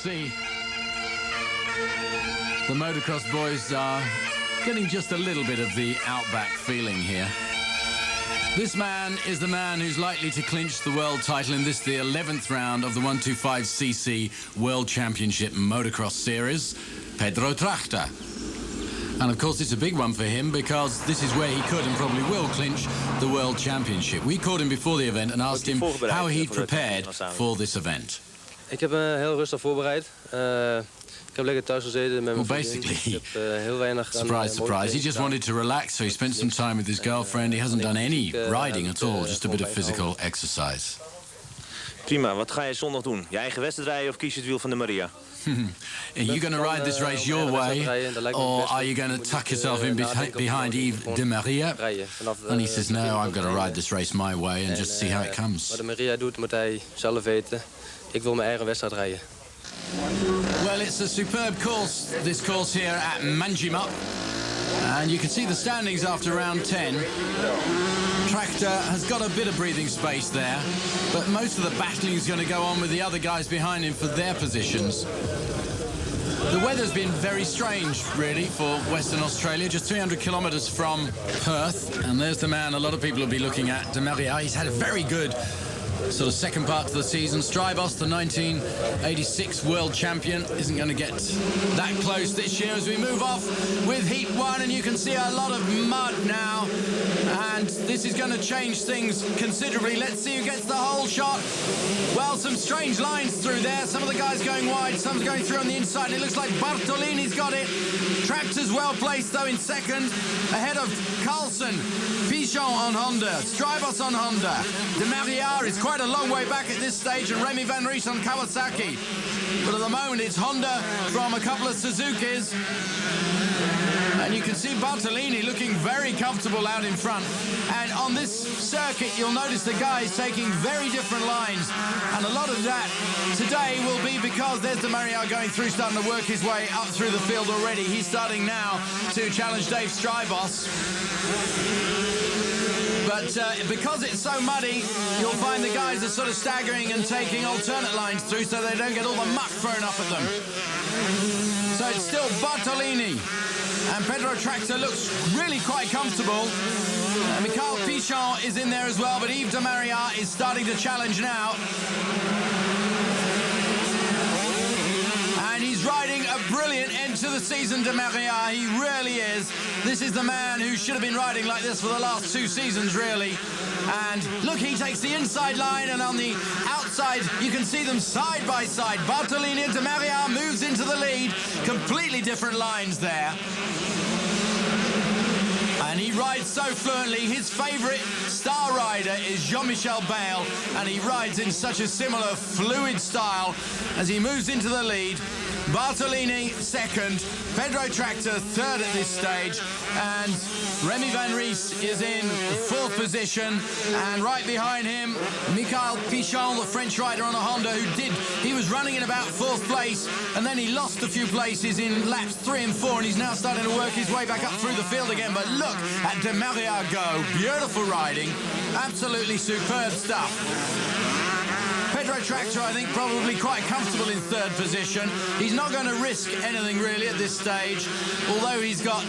see the motocross boys are getting just a little bit of the outback feeling here. This man is the man who's likely to clinch the world title in this, the 11th round of the 125cc World Championship Motocross Series, Pedro Tragter. And of course it's a big one for him because this is where he could and probably will clinch the World Championship. We called him before the event and asked him how he'd prepared for this event. Ik heb me heel rustig voorbereid. Ik heb lekker thuis gezeten met mijn vriendin. Ik heb heel weinig surprise. He just wanted to relax, so he spent some time with his girlfriend. He hasn't done any riding at all, just a bit of physical exercise. Prima, wat ga je zondag doen? Je eigen wedstrijd rijden of kies je het wiel van Demaria? Are you going to ride this race your way, or are you going to tuck yourself in behind Yves Demaria? And he says, no, I'm going to ride this race my way and just see how it comes. Wat Demaria doet, moet hij zelf weten. Ik wil mijn eigen wedstrijd rijden. Well, it's a superb course, this course here at Manjimup. And you can see the standings after round 10. Tragter has got a bit of breathing space there, but most of the battling is going to go on with the other guys behind him for their positions. The weather's been very strange, really, for Western Australia, just 300 kilometres from Perth. And there's the man a lot of people will be looking at, Demaria. He's had a very good sort of second part of the season. Strijbos, the 1986 world champion, isn't going to get that close this year as we move off with Heat 1, and you can see a lot of mud now, and this is going to change things considerably. Let's see who gets the whole shot. Well, some strange lines through there. Some of the guys going wide, some's going through on the inside, and it looks like Bartolini's got it. Tragter's well placed though in second, ahead of KARLSSON, Pichon on Honda, Strijbos on Honda. Demaria is quite a long way back at this stage, and Remy Van Ries on Kawasaki. But at the moment it's Honda from a couple of Suzukis. And you can see Bartolini looking very comfortable out in front. And on this circuit, you'll notice the guys taking very different lines. And a lot of that today will be because there's Demaria going through, starting to work his way up through the field already. He's starting now to challenge Dave Strijbos. But because it's so muddy, you'll find the guys are sort of staggering and taking alternate lines through so they don't get all the muck thrown up at them. So it's still Bartolini. And Pedro Tragter looks really quite comfortable. Mikhail Pichon is in there as well, but Yves Demaria is starting to challenge now. And he's riding a brilliant end to the season, Demaria. He really is. This is the man who should have been riding like this for the last 2 seasons, really. And look, he takes the inside line, and on the outside, you can see them side by side. Bartolini and Demaria moves into the lead. Completely different lines there. And he rides so fluently. His favourite star rider is Jean-Michel Bayle, and he rides in such a similar fluid style as he moves into the lead. Bartolini second, Pedro Tragter third at this stage, and Remy Van Ries is in 4th position, and right behind him, Mikhail Pichon, the French rider on a Honda, he was running in about 4th place, and then he lost a few places in laps 3 and 4, and he's now starting to work his way back up through the field again. But look at Demaria go. Beautiful riding, absolutely superb stuff. Pedro Tragter, I think, probably quite comfortable in 3rd position. He's not going to risk anything really at this stage, although he's got,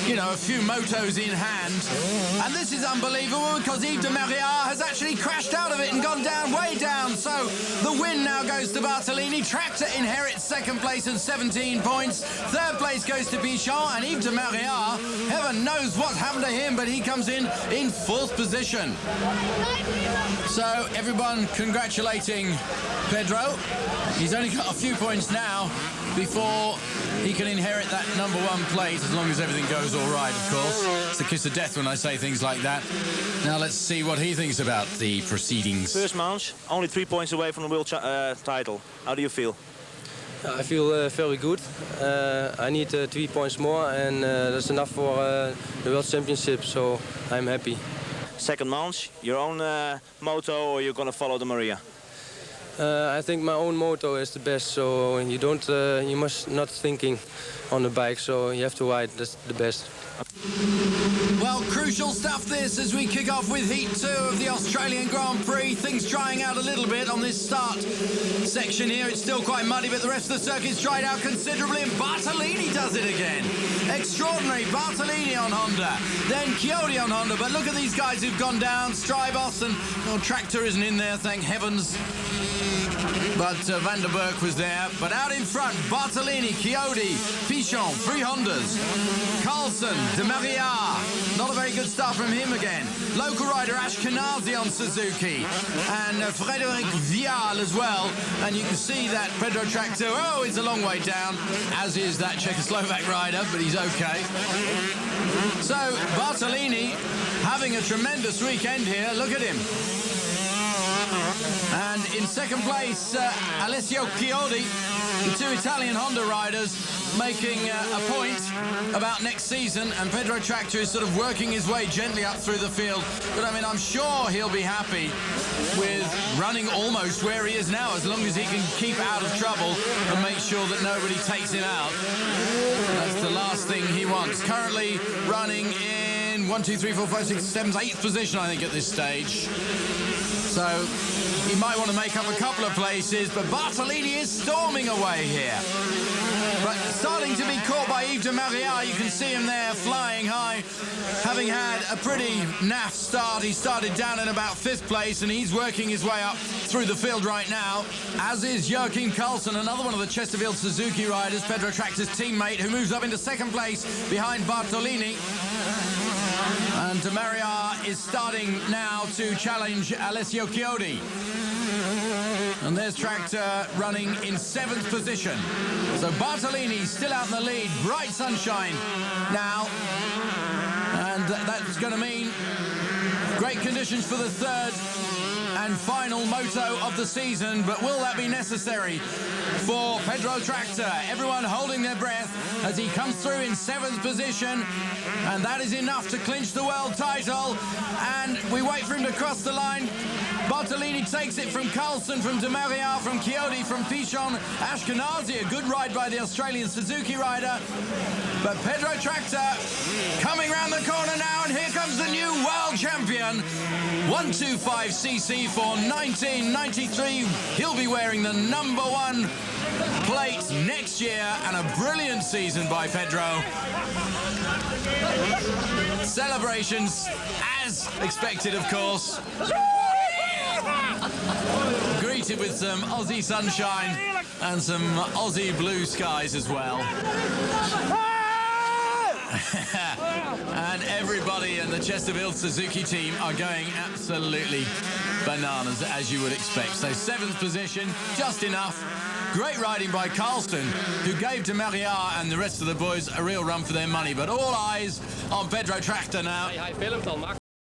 you know, a few motos in hand. And this is unbelievable because Yves Demaria has actually crashed out of it and gone down, way down. So the win now goes to Bartolini. Tragter inherits 2nd place and 17 points. 3rd place goes to Pichon, and Yves Demaria, heaven knows what's happened to him, but he comes in 4th position. So everyone congratulating Pedro. He's only got a few points now before he can inherit that #1 place, as long as everything goes all right, of course. It's the kiss of death when I say things like that. Now let's see what he thinks about the proceedings. First manche, only 3 points away from the world title. How do you feel? I feel very good. I need 3 points more, and that's enough for the World Championship, so I'm happy. Second manche, your own moto, or you're going to follow Demaria? I think my own moto is the best, so you must not thinking on the bike, so you have to ride, that's the best. Well, crucial stuff this as we kick off with Heat 2 of the Australian Grand Prix. Things drying out a little bit on this start section here. It's still quite muddy, but the rest of the circuit's dried out considerably, and Bartolini does it again. Extraordinary. Bartolini on Honda, then Chiodi on Honda, but look at these guys who've gone down. Strijbos and Tragter isn't in there, thank heavens. But Van der Berg was there. But out in front, Bartolini, Chiodi, Pichon, 3 Hondas. KARLSSON, Demaria. Not a very good start from him again. Local rider Ashkenazi on Suzuki. And Frédéric Vial as well. And you can see that Pedro Tragter, oh, he's a long way down, as is that Czechoslovak rider, but he's okay. So Bartolini having a tremendous weekend here. Look at him. And in second place, Alessio Chiodi, the 2 Italian Honda riders, making a point about next season. And Pedro Tragter is sort of working his way gently up through the field. But I mean, I'm sure he'll be happy with running almost where he is now, as long as he can keep out of trouble and make sure that nobody takes him out. That's the last thing he wants. Currently running in 1, 2, 3, 4, 5, 6, 7, 8th position, I think, at this stage. So he might want to make up a couple of places, but Bartolini is storming away here. But starting to be caught by Yves Demaria. You can see him there flying high, having had a pretty naff start. He started down in about 5th place, and he's working his way up through the field right now, as is JOAKIM, another one of the Chesterfield Suzuki riders, Pedro Tragter's teammate, who moves up into 2nd place behind Bartolini. And Demaria is starting now to challenge Alessio Chiodi. And there's Tragter running in 7th position. So Bartolini still out in the lead. Bright sunshine now. And that's going to mean great conditions for the 3rd and final moto of the season. But will that be necessary for Pedro Tragter? Everyone holding their breath as he comes through in 7th position. And that is enough to clinch the world title. And we wait for him to cross the line. Bartolini takes it from KARLSSON, from Demaria, from Chiodi, from Pichon, Ashkenazi. A good ride by the Australian Suzuki rider. But Pedro Tragter coming round the corner now, and here comes the new world champion. 125cc for 1993. He'll be wearing the #1 plate next year, and a brilliant season by Pedro. Celebrations, as expected, of course. Greeted with some Aussie sunshine and some Aussie blue skies as well. And everybody in the Chesterfield Suzuki team are going absolutely bananas, as you would expect. So 7th position, just enough. Great riding by KARLSSON, who gave Demaria and the rest of the boys a real run for their money. But all eyes on Pedro Tragter now. Hij filmt al, Max.